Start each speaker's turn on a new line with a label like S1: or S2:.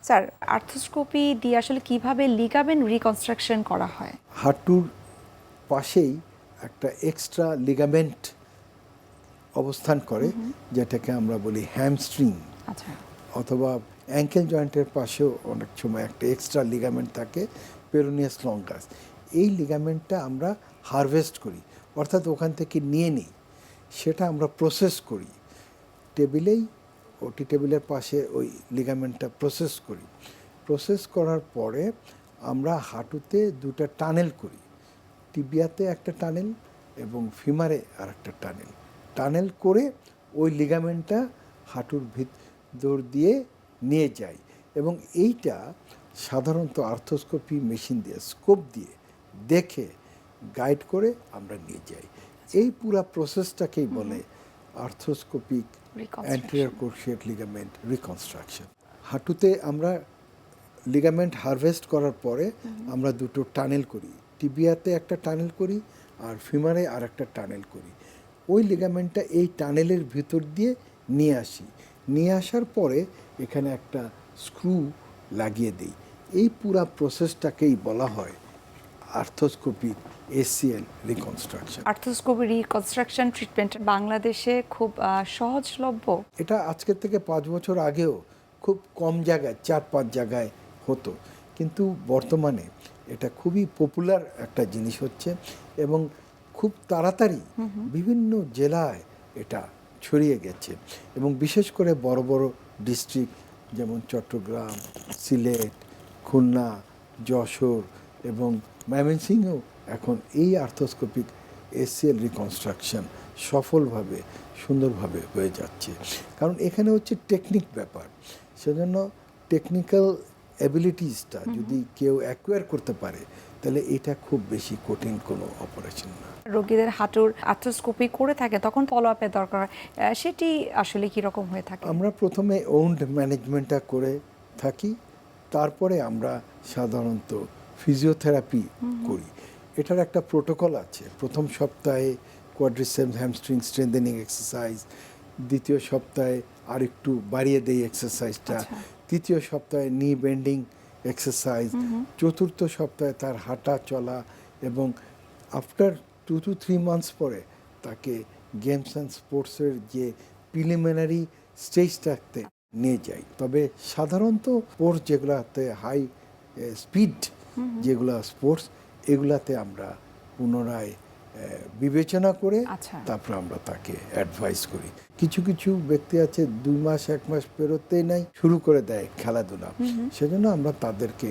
S1: Sir, arthroscopy দিয়ে আসলে কিভাবে লিগামেন্ট রিকনস্ট্রাকশন করা হয়?
S2: হাঁটুর পাশেই একটা এক্সট্রা লিগামেন্ট অবস্থান করে, যেটাকে আমরা বলি হ্যামস্ট্রিং,
S1: আচ্ছা।
S2: অথবা অ্যাঙ্কেল জয়েন্টের পাশেও অনেক সময় একটা এক্সট্রা লিগামেন্ট থাকে, পেরোনিয়াস লঙ্গাস। এই লিগামেন্টটা আমরা হারভেস্ট করি, অর্থাৎ ওখান থেকে নিয়ে নিই, সেটা আমরা প্রসেস করি টেবিলেই, ওটি টেবিলের পাশে ওই লিগামেন্টটা প্রসেস করি। প্রসেস করার পরে আমরা হাঁটুতে দুটো টানেল করি, টিবিয়াতে একটা টানেল এবং ফিমারে আর একটা টানেল। টানেল করে ওই লিগামেন্টটা হাঁটুর ভিতর দিয়ে নিয়ে যাই, এবং এইটা সাধারণত আর্থ্রোস্কোপি মেশিন দিয়ে স্কোপ দিয়ে দেখে গাইড করে আমরা নিয়ে যাই। এই পুরা প্রসেসটাকেই বলে arthroscopic anterior cruciate ligament reconstruction. হাঁটুতে আমরা লিগামেন্ট হারভেস্ট করার পরে আমরা দুটো টানেল করি, টিবিয়াতে একটা টানেল করি আর ফিমারে আর একটা টানেল করি। ওই লিগামেন্টটা এই টানেলের ভিতর দিয়ে নিয়ে আসি, নিয়ে আসার পরে এখানে একটা স্ক্রু লাগিয়ে দিই। এই পুরা প্রসেসটাকেই বলা হয় arthroscopic ACL reconstruction.
S1: Arthroscopy reconstruction treatment বাংলাদেশে খুব সহজলভ্য।
S2: এটা আজকের থেকে 5 বছর আগেও খুব কম জায়গায়, 4-5 জায়গায় হতো, কিন্তু বর্তমানে এটা খুবই পপুলার একটা জিনিস হচ্ছে, এবং খুব তাড়াতাড়ি বিভিন্ন জেলায় এটা ছড়িয়ে গেছে, এবং বিশেষ করে বড় বড় ডিস্ট্রিক্ট যেমন চট্টগ্রাম, সিলেট, খুলনা, যশোর এবং ময়মনসিংহেও এখন এই আর্থ্রোস্কোপিক এসিএল রিকনস্ট্রাকশন সফলভাবে, সুন্দরভাবে হয়ে যাচ্ছে। কারণ এখানে হচ্ছে টেকনিক ব্যাপার, সেজন্য টেকনিক্যাল অ্যাবিলিটিসটা যদি কেউ অ্যাকোয়ার করতে পারে, তাহলে এটা খুব বেশি কঠিন কোনো অপারেশন না।
S1: রোগীদের হাঁটুর আর্থ্রোস্কোপি করে থাকে তখন ফলো আপের দরকার হয়, সেটি আসলে কি রকম হয়ে থাকে?
S2: আমরা প্রথমে ওউন্ড ম্যানেজমেন্টটা করে থাকি, তারপরে আমরা সাধারণত ফিজিওথেরাপি করি। এটার একটা প্রোটোকল আছে। প্রথম সপ্তাহে কোয়াড্রিসেপস হ্যামস্ট্রিং স্ট্রেংথেনিং এক্সারসাইজ, দ্বিতীয় সপ্তাহে আরেকটু বাড়িয়ে দেই এক্সারসাইজটা, তৃতীয় সপ্তাহে নি বেন্ডিং এক্সারসাইজ, চতুর্থ সপ্তাহে তার হাঁটা চলা, এবং আফটার 2 to 3 মান্থস পরে তাকে গেমস অ্যান্ড স্পোর্টসের যে প্রিলিমিনারি স্টেজটাতে নিয়ে যাই। তবে সাধারণত স্পোর্টস যেগুলাতে হাই স্পিড, যেগুলো স্পোর্টস, এগুলাতে আমরা পুনরায় বিবেচনা করে তারপর আমরা তাকে অ্যাডভাইস করি। কিছু কিছু ব্যক্তি আছে 2 মাস 1 মাস পেরোতেই নাই শুরু করে দেয় খেলাধুলা, সেজন্য আমরা তাদেরকে